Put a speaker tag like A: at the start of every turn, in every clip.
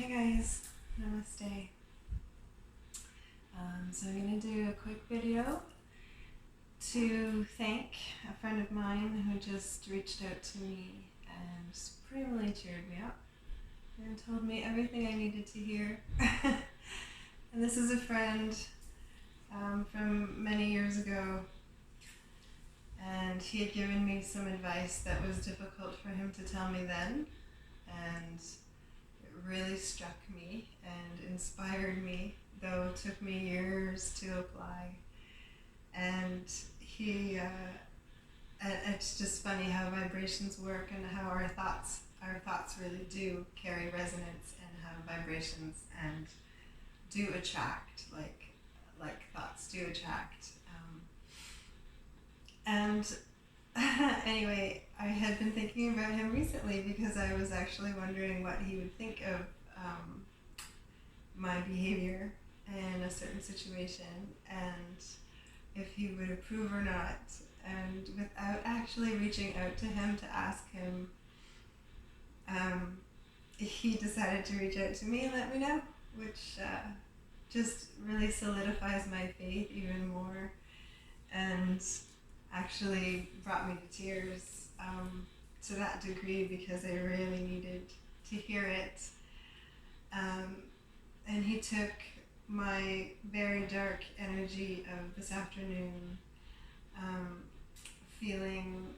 A: Hi guys, namaste. So I'm going to do a quick video to thank a friend of mine who just reached out to me and supremely cheered me up and told me everything I needed to hear. And this is a friend from many years ago, and he had given me some advice that was difficult for him to tell me then, and it really struck me and inspired me, though it took me years to apply. And it's just funny how vibrations work and how our thoughts really do carry resonance, and how vibrations and do attract, like thoughts do attract. And anyway, I had been thinking about him recently because I was actually wondering what he would think of my behavior in a certain situation, and if he would approve or not. And without actually reaching out to him to ask him, he decided to reach out to me and let me know, which just really solidifies my faith even more, and actually brought me to tears to that degree, because I really needed to hear it. And he took my very dark energy of this afternoon, feeling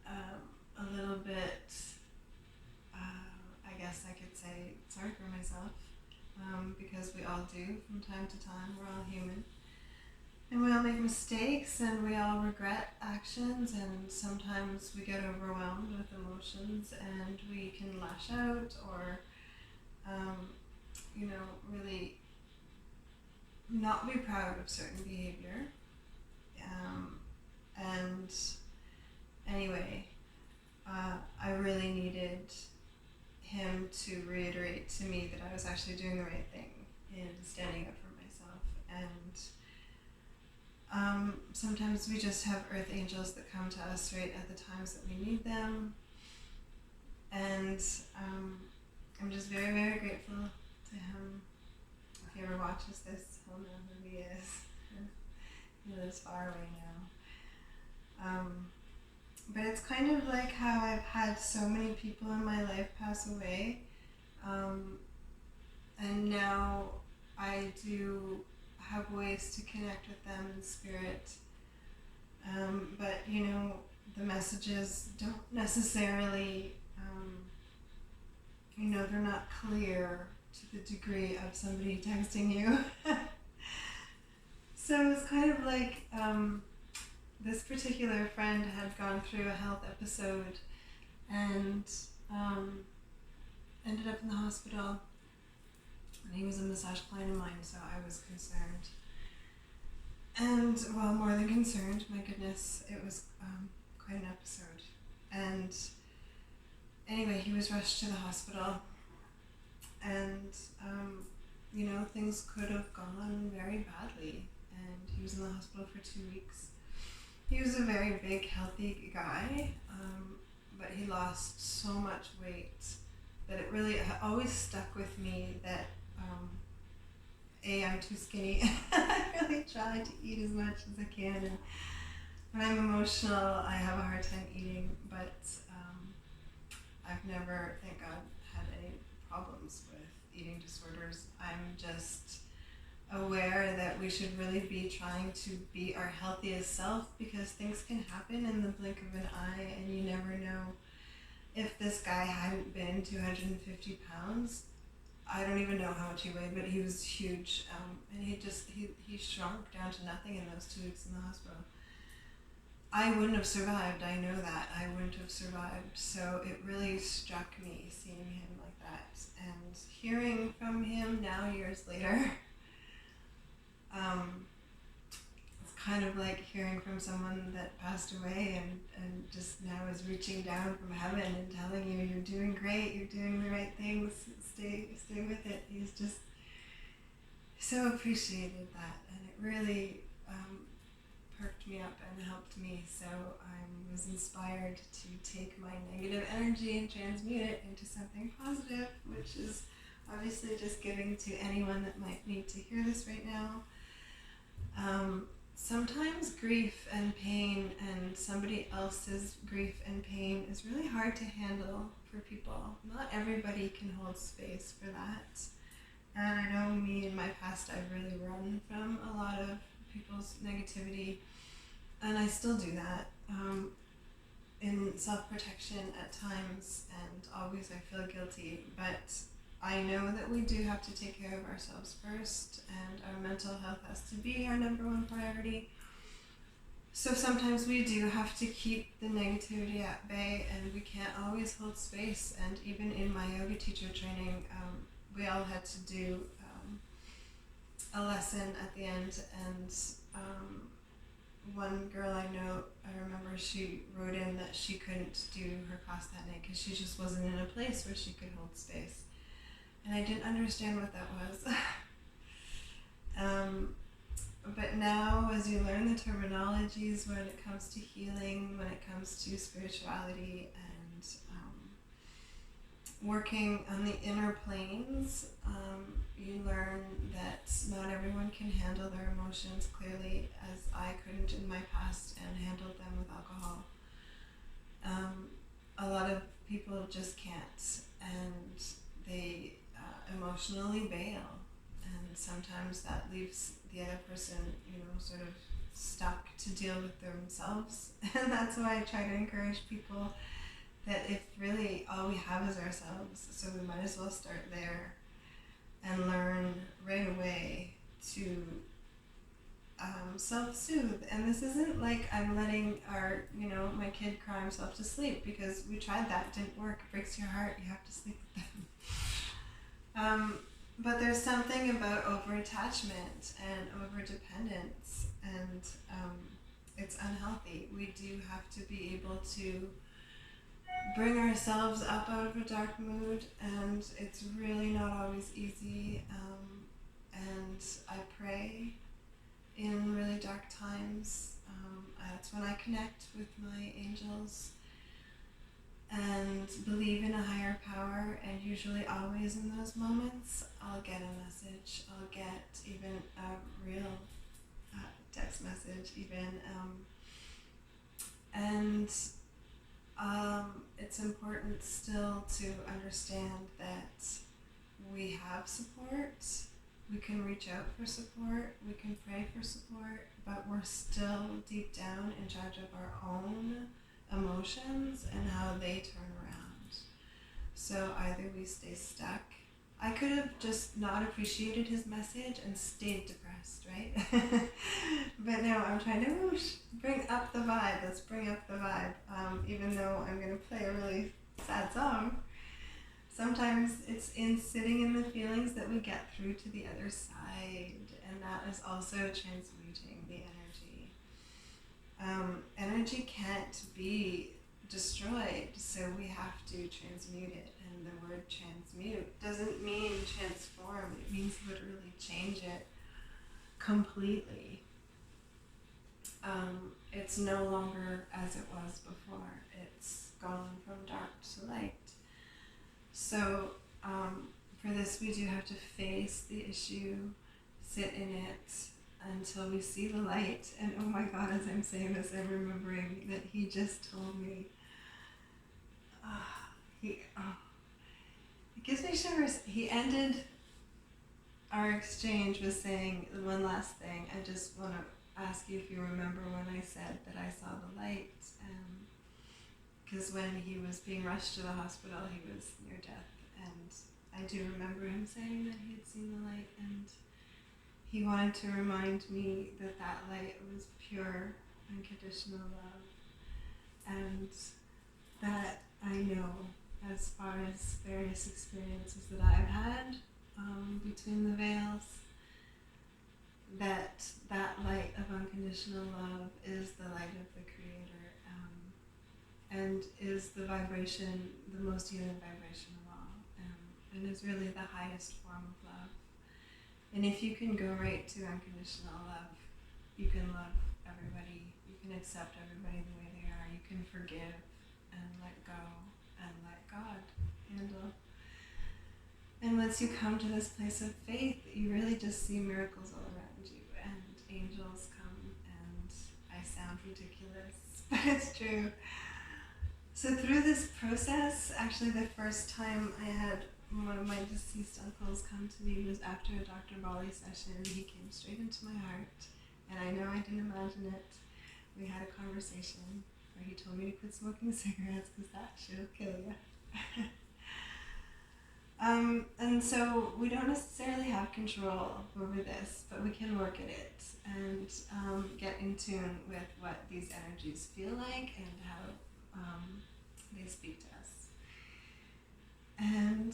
A: a little bit, I guess I could say, sorry for myself, because we all do from time to time. We're all human. And we all make mistakes, and we all regret actions, and sometimes we get overwhelmed with emotions and we can lash out or, really not be proud of certain behavior. And anyway, I really needed him to reiterate to me that I was actually doing the right thing in standing up for myself. And sometimes we just have earth angels that come to us right at the times that we need them. And I'm just very, very grateful to him. If he ever watches this, he'll know who he is. He lives far away now. But it's kind of like how I've had so many people in my life pass away. And now I do have ways to connect with them in spirit. But, the messages don't necessarily, they're not clear to the degree of somebody texting you. So it's kind of like this particular friend had gone through a health episode and ended up in the hospital. And he was a massage client of mine, so I was concerned. And, well, more than concerned, my goodness, it was quite an episode. And anyway, he was rushed to the hospital, and, things could have gone very badly. And he was in the hospital for 2 weeks. He was a very big, healthy guy, but he lost so much weight that it really always stuck with me that, I'm too skinny. I really try to eat as much as I can, and when I'm emotional, I have a hard time eating, but I've never, thank God, had any problems with eating disorders. I'm just aware that we should really be trying to be our healthiest self, because things can happen in the blink of an eye, and you never know. If this guy hadn't been 250 pounds, I don't even know how much he weighed, but he was huge, and he shrunk down to nothing in those 2 weeks in the hospital. I wouldn't have survived, I know that. I wouldn't have survived, so it really struck me seeing him like that, and hearing from him now years later. It's kind of like hearing from someone that passed away and just now is reaching down from heaven and telling you, you're doing great, you're doing the right things, stay with it. He's just so appreciated that, and it really perked me up and helped me. So I was inspired to take my negative energy and transmute it into something positive, which is obviously just giving to anyone that might need to hear this right now. Sometimes grief and pain and somebody else's grief and pain is really hard to handle for people. Not everybody can hold space for that. And I know me in my past, I've really run from a lot of people's negativity, and I still do that in self-protection at times, and always I feel guilty, but I know that we do have to take care of ourselves first, and our mental health has to be our number one priority. So sometimes we do have to keep the negativity at bay, and we can't always hold space. And even in my yoga teacher training, we all had to do a lesson at the end, and one girl I know, I remember she wrote in that she couldn't do her class that night because she just wasn't in a place where she could hold space. And I didn't understand what that was. But now, as you learn the terminologies when it comes to healing, when it comes to spirituality and working on the inner planes, you learn that not everyone can handle their emotions clearly, as I couldn't in my past and handled them with alcohol. A lot of people just can't, and they emotionally bail, and sometimes that leaves the other person, sort of stuck to deal with themselves. And that's why I try to encourage people that if really all we have is ourselves, so we might as well start there and learn right away to self-soothe. And this isn't like I'm letting my kid cry himself to sleep, because we tried that, it didn't work. It breaks your heart, you have to sleep with them. But there's something about over-attachment and over-dependence, and it's unhealthy. We do have to be able to bring ourselves up out of a dark mood, and it's really not always easy. And I pray in really dark times. That's when I connect with my angels and believe in a higher power, and usually always in those moments I'll get a message. I'll get even a real text message even, and it's important still to understand that we have support. We can reach out for support, we can pray for support, but we're still deep down in charge of our own emotions and how they turn around. So either we stay stuck. I could have just not appreciated his message and stayed depressed, right? But no, I'm trying to bring up the vibe. Let's bring up the vibe. Even though I'm going to play a really sad song, sometimes it's in sitting in the feelings that we get through to the other side, and that is also transmuting the energy. Energy can't be destroyed, so we have to transmute it. And the word transmute doesn't mean transform, it means literally change it completely. It's no longer as it was before. It's gone from dark to light. So for this, we do have to face the issue, sit in it until we see the light. And oh my God, as I'm saying this, I'm remembering that he just told me, it gives me shivers. He ended our exchange with saying the one last thing. I just want to ask you if you remember when I said that I saw the light. Because when he was being rushed to the hospital, he was near death. And I do remember him saying that he had seen the light, and he wanted to remind me that that light was pure, unconditional love. And that I know, as far as various experiences that I've had between the veils, that light of unconditional love is the light of the Creator, and is the vibration, the most healing vibration of all, and is really the highest form of love. And if you can go right to unconditional love, you can love everybody, you can accept everybody the way they are, you can forgive and let go and let God handle. And with once you come to this place of faith, you really just see miracles all around you, and angels come, and I sound ridiculous, but it's true. So through this process, actually the first time I had one of my deceased uncles come to me was after a Dr. Bali session. He came straight into my heart, and I know I didn't imagine it. We had a conversation where he told me to quit smoking cigarettes because that shit'll kill you. And so we don't necessarily have control over this, but we can work at it and get in tune with what these energies feel like and how they speak to us. And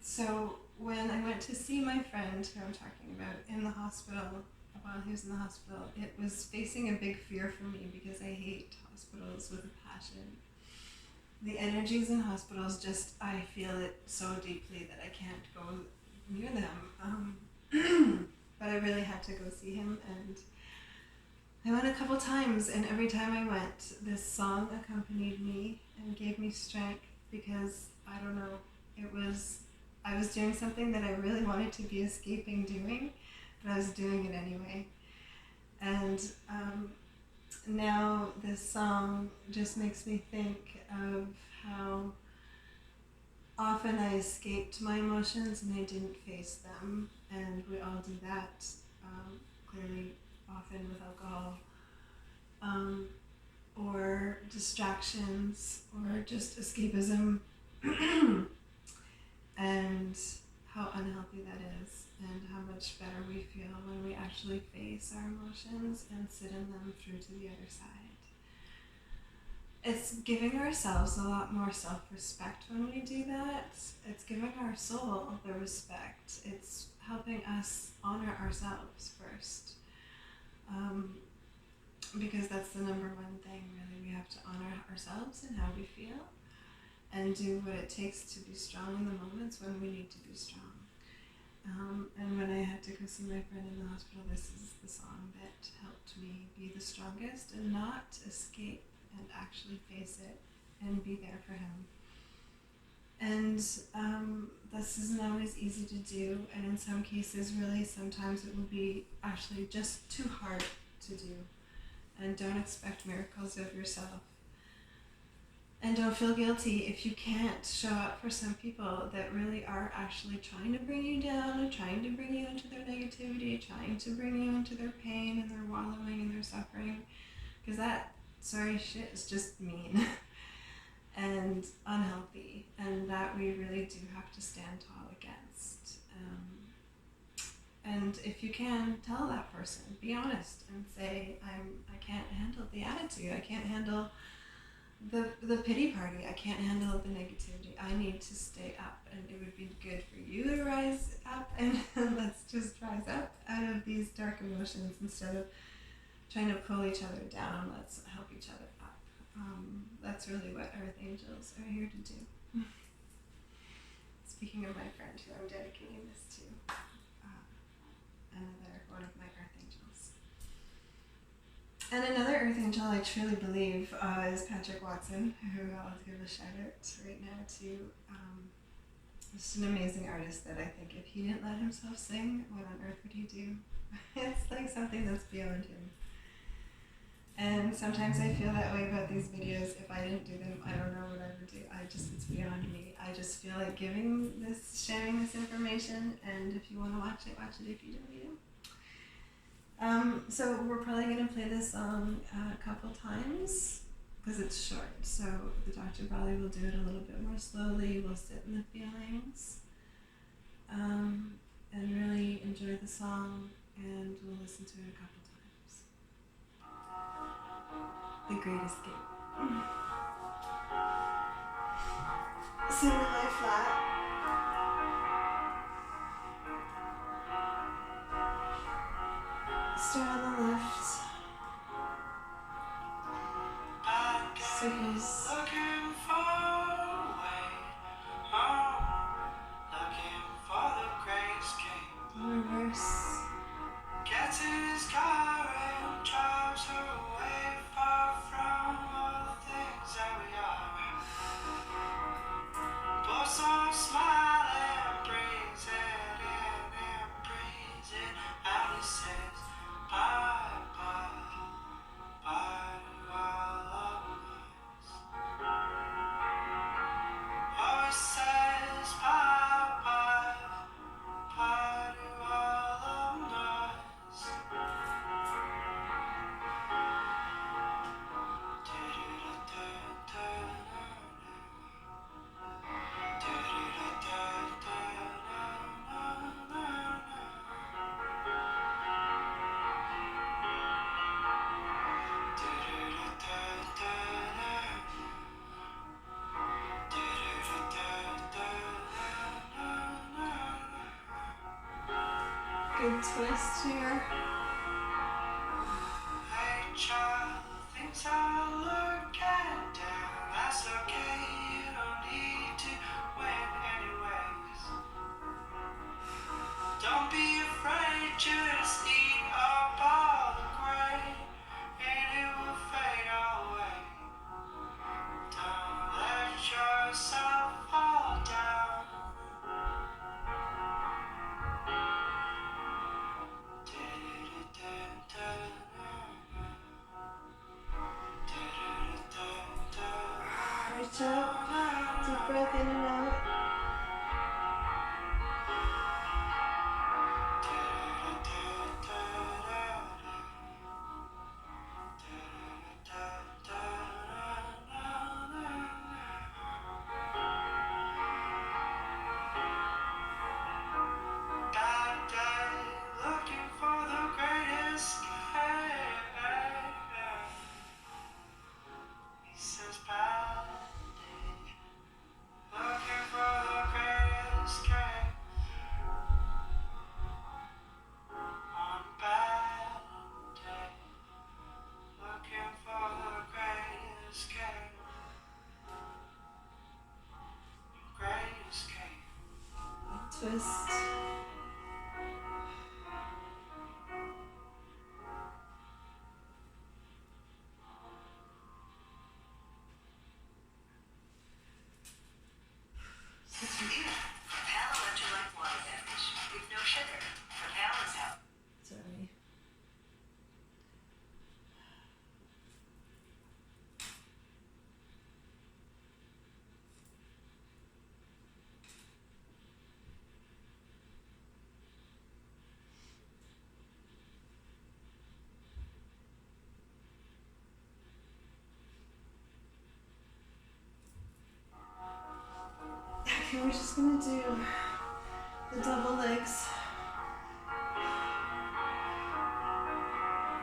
A: so when I went to see my friend, who I'm talking about, in the hospital, while he was in the hospital, it was facing a big fear for me because I hate hospitals with a passion. The energies in hospitals, just, I feel it so deeply that I can't go near them. But I really had to go see him, and I went a couple times, and every time I went, this song accompanied me and gave me strength because, I don't know, I was doing something that I really wanted to be escaping doing, but I was doing it anyway. And now this song just makes me think of how often I escaped my emotions and I didn't face them, and we all do that, clearly, often with alcohol, or distractions, or just escapism, and how unhealthy that is, and how much better we feel when we actually face our emotions and sit in them through to the other side. It's giving ourselves a lot more self-respect when we do that. It's giving our soul the respect. It's helping us honor ourselves first. Because that's the number one thing, really. We have to honor ourselves and how we feel, and do what it takes to be strong in the moments when we need to be strong. And when I had to go see my friend in the hospital, this is the song that helped me be the strongest and not escape, and actually face it and be there for him. And this isn't always easy to do, and in some cases, really, sometimes it will be actually just too hard to do. And don't expect miracles of yourself. And don't feel guilty if you can't show up for some people that really are actually trying to bring you down, and trying to bring you into their negativity, trying to bring you into their pain and their wallowing and their suffering. Because that, shit is just mean and unhealthy, and that we really do have to stand tall against. And if you can, tell that person, be honest, and say, I can't handle the attitude, I can't handle the pity party, I can't handle the negativity, I need to stay up, and it would be good for you to rise up, and let's just rise up out of these dark emotions instead of trying to pull each other down. Let's help each other up. That's really what Earth Angels are here to do. Speaking of my friend who I'm dedicating this to, another one of my Earth Angels. And another Earth Angel I truly believe is Patrick Watson, who I'll give a shout out right now to. Just an amazing artist that I think if he didn't let himself sing, what on earth would he do? It's like something that's beyond him. And sometimes I feel that way about these videos. If I didn't do them, I don't know what I would do. It's beyond me. I just feel like sharing this information, and if you want to watch it, if you don't, you don't. So we're probably going to play this song a couple times, because it's short. So the Dr. Bali will do it a little bit more slowly. We'll sit in the feelings, and really enjoy the song, and we'll listen to it a couple times. The Great Escape. Sit and lie flat. Start on the left. Circles.
B: Looking for a way home, looking for the great escape.
A: Reverse.
B: Gets in his car and drives away, far from all the things that we are. Puts on a smile and
A: Good twist here.
B: Hey child, things are looking down. That's okay, you don't need to win anyways. Don't be afraid, just eat up all the gray, and it will fade away. Don't let yourself fall down.
A: Reach up. Deep breath in and out.
B: Bad day, looking for the great escape. He says bad day, looking for the great escape. On a bad day, looking for the great escape. Great escape.
A: Twist.
C: Propel electrolyte water beverage with no sugar. Propel is out.
A: Sorry. Okay, we're just gonna do the double legs.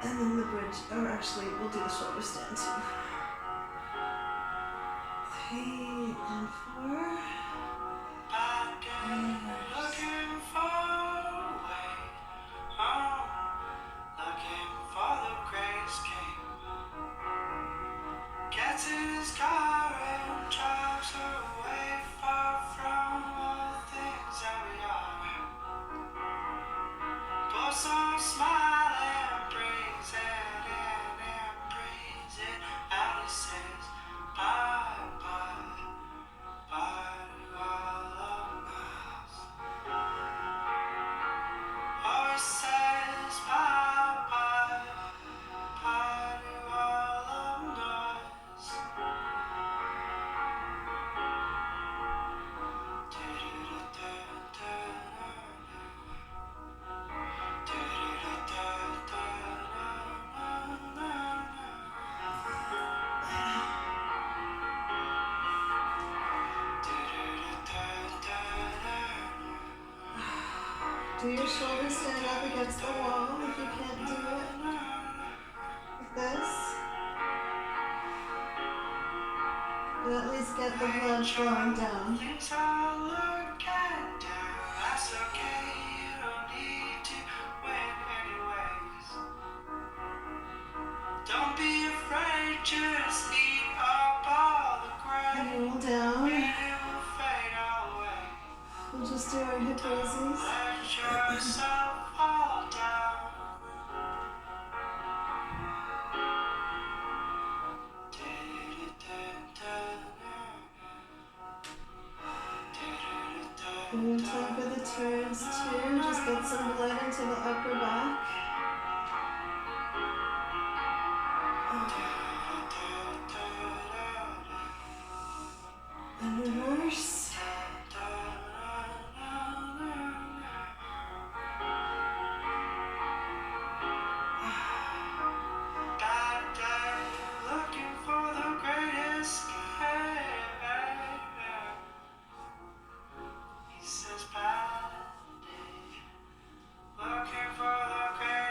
A: And then the bridge, or actually, we'll do the shoulder stand too. 3 and 4.
B: Bad day, looking for a way home, looking for the great escape. Gets in his car and drives away far from all the things that we are. Puts on a smile and brings it in and brings it out. He says bye bye, bye to all of us. Oh, he says bye bye, bye to all of us.
A: Do your shoulders stand up against the wall if you can't do it. Like this. But at least get the blood flowing down.
B: Things are looking down. That's okay, you don't need to win anyways. Don't be afraid, just eat up all the gray,
A: And roll down.
B: and it will fade away.
A: We'll just do our hip raises.
B: Let yourself fall down.
A: And then time for the turns too. Just get some blood into the upper back. And reverse.
B: Bad day, looking for the great escape. He says bad day, looking for the great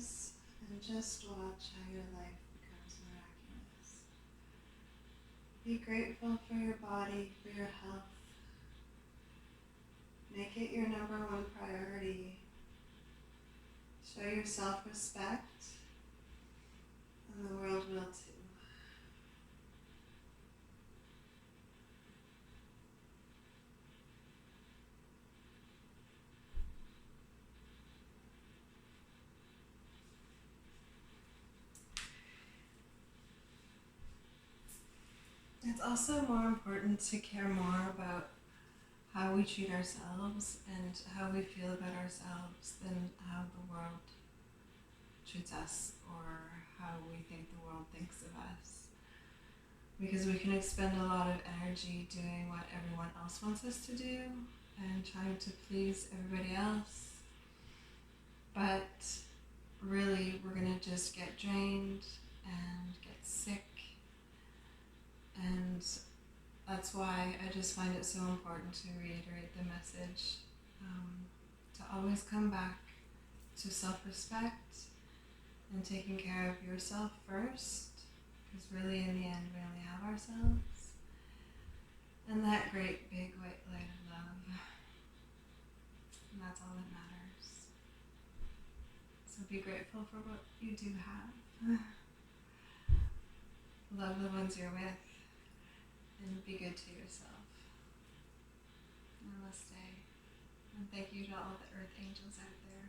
A: eyes and just watch how your life becomes miraculous. Be grateful for your body, for your health. Make it your number one priority. Show yourself respect, and the world will too. It's also more important to care more about how we treat ourselves and how we feel about ourselves than how the world treats us or how we think the world thinks of us. Because we can expend a lot of energy doing what everyone else wants us to do and trying to please everybody else. But really, we're going to just get drained and get sick. And that's why I just find it so important to reiterate the message, to always come back to self-respect and taking care of yourself first, because really in the end we only have ourselves, and that great big white light of love, and that's all that matters. So be grateful for what you do have. Love the ones you're with, and be good to yourself. Namaste. And thank you to all the earth angels out there.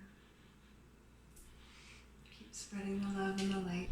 A: Keep spreading the love and the light.